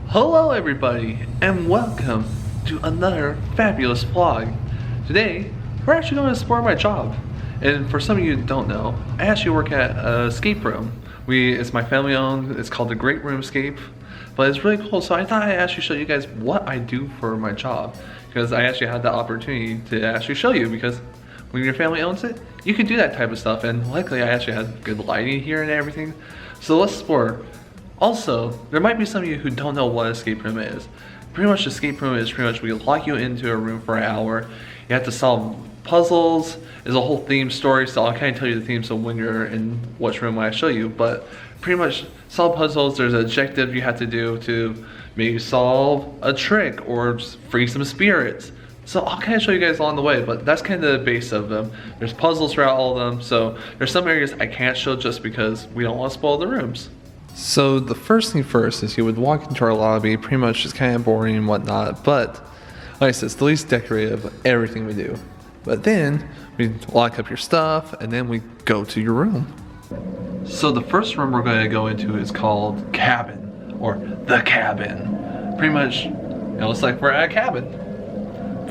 Hello everybody, and welcome to another fabulous vlog. Today, we're actually going to explore my job. And for some of you who don't know, I actually work at an escape room. It's my family owned, it's called the Great Roomscape. But it's really cool, so I thought I'd actually show you guys what I do for my job. Because I actually had the opportunity to actually show you, because when your family owns it, you can do that type of stuff. And luckily I actually had good lighting here and everything. So let's explore. Also, there might be some of you who don't know what an escape room is. Pretty much, escape room is pretty much we lock you into a room for an hour. You have to solve puzzles. There's a whole theme story, so I'll kind of tell you the theme so when you're in which room I show you. But pretty much solve puzzles. There's an objective you have to do to maybe solve a trick or free some spirits. So I'll kind of show you guys along the way, but that's kind of the base of them. There's puzzles throughout all of them, so there's some areas I can't show just because we don't want to spoil the rooms. So the first thing first is you would walk into our lobby, pretty much just kind of boring and whatnot, but like I said, it's the least decorative of everything we do. But then we lock up your stuff and then we go to your room. So the first room we're going to go into is called Cabin, or the Cabin. Pretty much, it looks like we're at a cabin.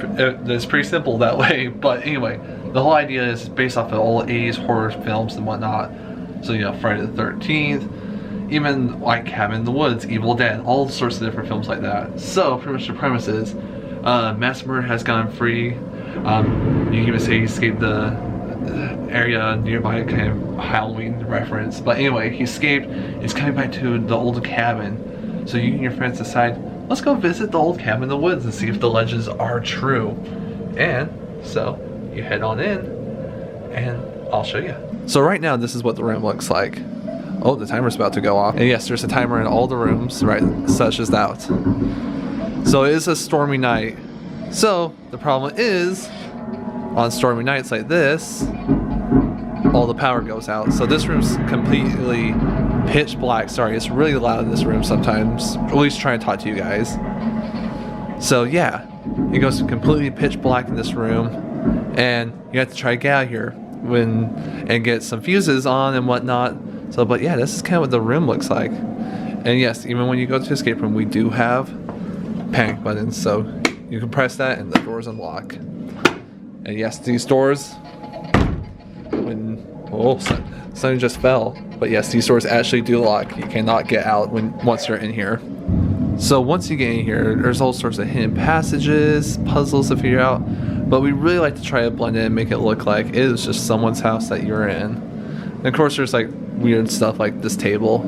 It's pretty simple that way, but anyway, the whole idea is based off of old 80s horror films and whatnot. So you know, Friday the 13th, even like Cabin in the Woods, Evil Dead, all sorts of different films like that. So pretty much the premise is, mass murder has gone free. You can even say he escaped the area nearby, kind of Halloween reference. But anyway, he escaped. He's coming back to the old cabin. So you and your friends decide, let's go visit the old cabin in the woods and see if the legends are true. And so you head on in, and I'll show you. So right now, this is what the room looks like. Oh, the timer's about to go off. And yes, there's a timer in all the rooms, right, such as that. So it is a stormy night. So the problem is, on stormy nights like this, all the power goes out. So this room's completely pitch black. Sorry, it's really loud in this room sometimes. At least try and talk to you guys. So yeah, it goes completely pitch black in this room, and you have to try to get out of here and get some fuses on and whatnot. So, but yeah, this is kind of what the room looks like. And yes, even when you go to the escape room, we do have panic buttons. So you can press that and the doors unlock. And yes, these doors, something just fell. But yes, these doors actually do lock. You cannot get out once you're in here. So once you get in here, there's all sorts of hidden passages, puzzles to figure out. But we really like to try to blend in and make it look like it is just someone's house that you're in. And of course, there's like weird stuff like this table.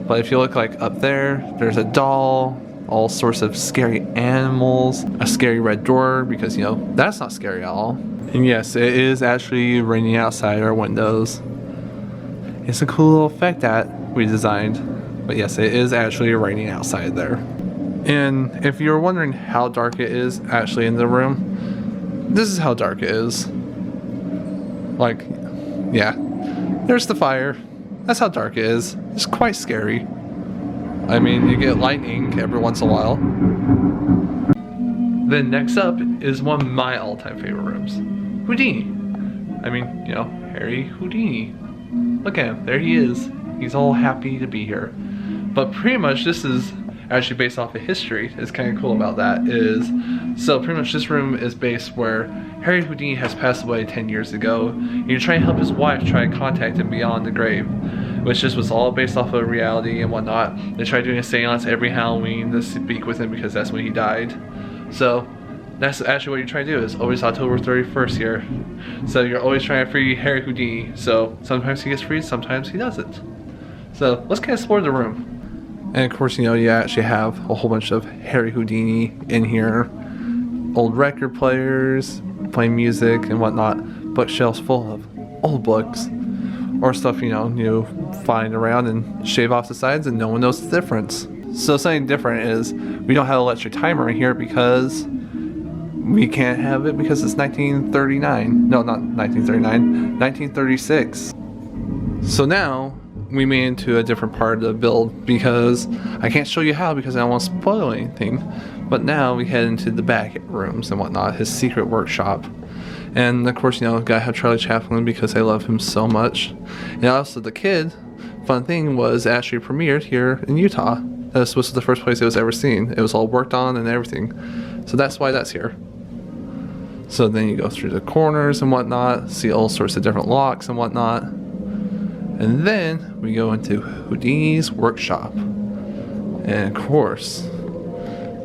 But if you look like up there, there's a doll, all sorts of scary animals, a scary red door, because you know, that's not scary at all. And yes, it is actually raining outside our windows. It's a cool little effect that we designed. But yes, it is actually raining outside there. And if you're wondering how dark it is actually in the room, this is how dark it is. Like, yeah, there's the fire. That's how dark it is. It's quite scary. I mean, you get lightning every once in a while. Then next up is one of my all-time favorite rooms. Houdini. I mean, you know, Harry Houdini. Look at him, there he is. He's all happy to be here. But pretty much this is actually based off of history. It's kind of cool about that is, so pretty much this room is based where Harry Houdini has passed away 10 years ago. And you're trying to help his wife try to contact him beyond the grave, which just was all based off of reality and whatnot. They try doing a seance every Halloween to speak with him because that's when he died. So that's actually what you're trying to do, is always October 31st here. So you're always trying to free Harry Houdini. So sometimes he gets freed, sometimes he doesn't. So let's kind of explore the room. And of course, you know, you actually have a whole bunch of Harry Houdini in here. Old record players, playing music and whatnot. Bookshelves full of old books. Or stuff, you know, you find around and shave off the sides and no one knows the difference. So something different is, we don't have an electric timer in here because we can't have it because it's 1939. No, not 1939, 1936. So now, we made into a different part of the build because I can't show you how because I don't want to spoil anything. But now we head into the back rooms and whatnot, his secret workshop. And of course, gotta have Charlie Chaplin because I love him so much. And also the kid, fun thing was actually premiered here in Utah. This was the first place it was ever seen. It was all worked on and everything. So that's why that's here. So then you go through the corners and whatnot, see all sorts of different locks and whatnot. And then we go into Houdini's workshop. And of course,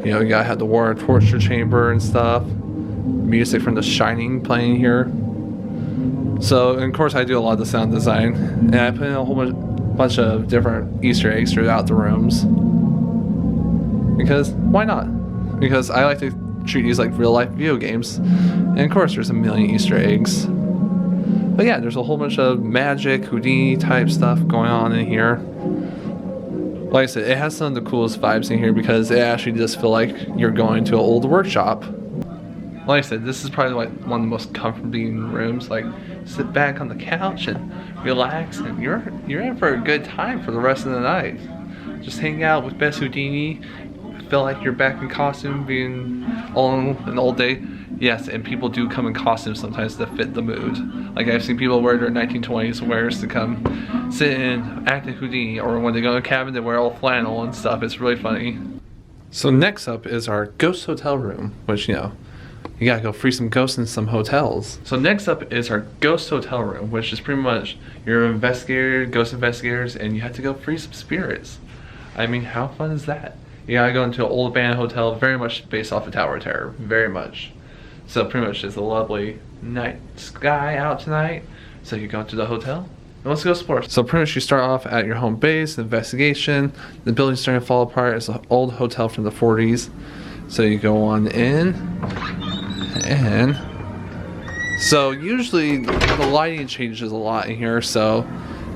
you gotta have the water torture chamber and stuff. Music from The Shining playing here. So, and of course, I do a lot of the sound design. And I put in a whole bunch of different Easter eggs throughout the rooms. Because, why not? Because I like to treat these like real life video games. And of course, there's a million Easter eggs. But yeah, there's a whole bunch of magic, Houdini type stuff going on in here. Like I said, it has some of the coolest vibes in here because it actually does feel like you're going to an old workshop. Like I said, this is probably like one of the most comforting rooms. Like, sit back on the couch and relax, and you're in for a good time for the rest of the night. Just hang out with Bess Houdini, feel like you're back in costume, being on an old day. Yes, and people do come in costumes sometimes to fit the mood. Like, I've seen people wear their 1920s wares to come sit and act in Houdini, or when they go to a cabin they wear all flannel and stuff. It's really funny. So next up is our ghost hotel room, which you gotta go free some ghosts in some hotels. So next up is our ghost hotel room, which is pretty much your ghost investigators, and you have to go free some spirits. I mean, how fun is that? You gotta go into an old abandoned hotel, very much based off of Tower of Terror, very much. So pretty much it's a lovely night sky out tonight. So you go into the hotel, and let's go explore. So pretty much you start off at your home base, investigation. The building's starting to fall apart. It's an old hotel from the 40s. So you go on in. And so usually the lighting changes a lot in here, so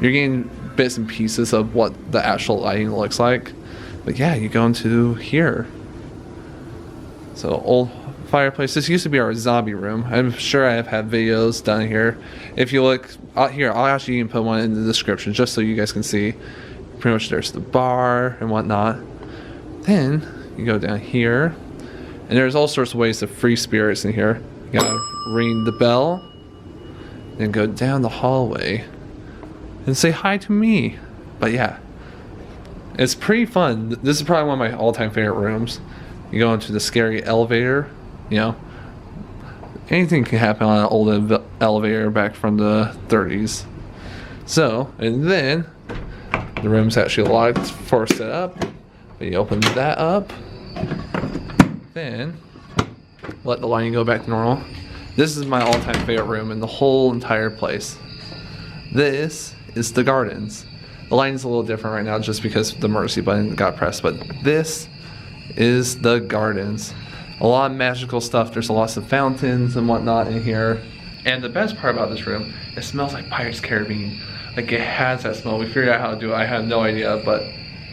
you're getting bits and pieces of what the actual lighting looks like. But yeah, you go into here. So old fireplace. This used to be our zombie room. I'm sure I have had videos done here. If you look out here, I'll actually even put one in the description just so you guys can see. Pretty much there's the bar and whatnot. Then you go down here. And there's all sorts of ways to free spirits in here. You gotta ring the bell, then go down the hallway, and say hi to me. But yeah, it's pretty fun. This is probably one of my all-time favorite rooms. You go into the scary elevator. Anything can happen on an old elevator back from the 30s. So, and then the room's actually locked for setup. But you open that up. Then let the lighting go back to normal. This is my all-time favorite room in the whole entire place. This is the gardens. The lighting's a little different right now just because the emergency button got pressed, but this is the gardens. A lot of magical stuff. There's lots of fountains and whatnot in here. And the best part about this room, it smells like Pirates Caribbean. Like, it has that smell. We figured out how to do it. I had no idea, but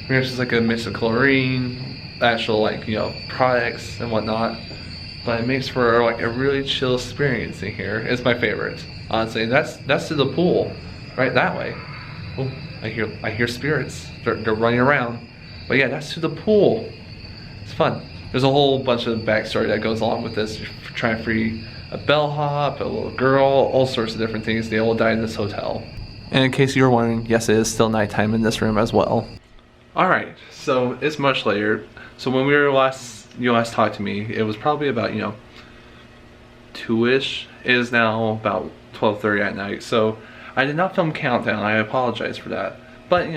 there's just like a mix of chlorine, actual products and whatnot, but it makes for like a really chill experience in here. It's my favorite, honestly. That's to the pool, right that way. Oh, I hear spirits. They're running around, but yeah, that's to the pool. It's fun. There's a whole bunch of backstory that goes along with this. You're trying to free a bellhop, a little girl, all sorts of different things. They all died in this hotel. And in case you were wondering, yes, it is still nighttime in this room as well. Alright, so it's much later. So when you last talked to me, it was probably about 2ish. It is now about 12:30 at night. So I did not film Countdown. I apologize for that. But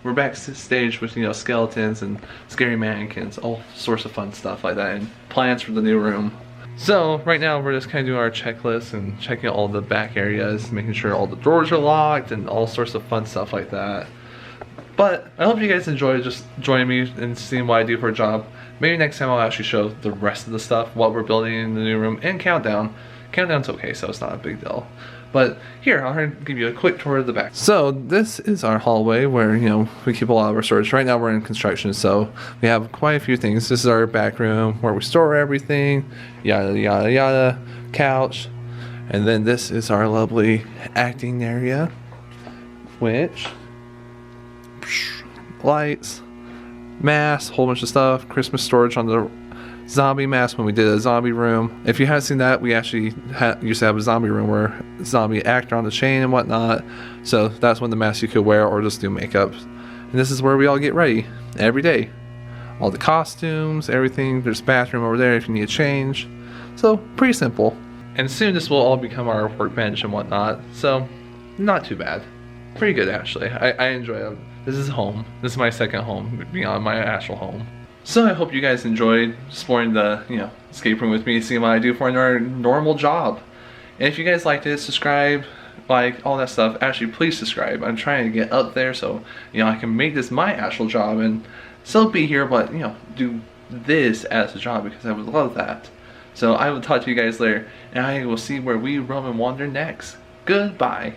we're backstage with skeletons and scary mannequins, all sorts of fun stuff like that, and plans for the new room. So right now we're just kind of doing our checklist and checking all the back areas, making sure all the doors are locked and all sorts of fun stuff like that. But I hope you guys enjoy just joining me and seeing what I do for a job. Maybe next time I'll actually show the rest of the stuff, what we're building in the new room, and Countdown. Countdown's okay, so it's not a big deal. But here, I'll give you a quick tour of the back. So this is our hallway where, we keep a lot of our storage. Right now we're in construction, so we have quite a few things. This is our back room where we store everything, yada, yada, yada, couch. And then this is our lovely acting area, which... lights, mask, whole bunch of stuff, Christmas storage on the zombie mask when we did a zombie room. If you haven't seen that, we actually used to have a zombie room where zombie actor on the chain and whatnot. So that's one of the masks you could wear or just do makeup. And this is where we all get ready every day. All the costumes, everything. There's a bathroom over there if you need to change. So pretty simple. And soon this will all become our workbench and whatnot. So not too bad. Pretty good actually. I enjoy it. This is home. This is my second home beyond my actual home. So I hope you guys enjoyed exploring the escape room with me, seeing what I do for our normal job. And if you guys liked it, subscribe, like all that stuff. Actually, please subscribe. I'm trying to get up there so I can make this my actual job and still be here, but do this as a job because I would love that. So I will talk to you guys later, and I will see where we roam and wander next. Goodbye.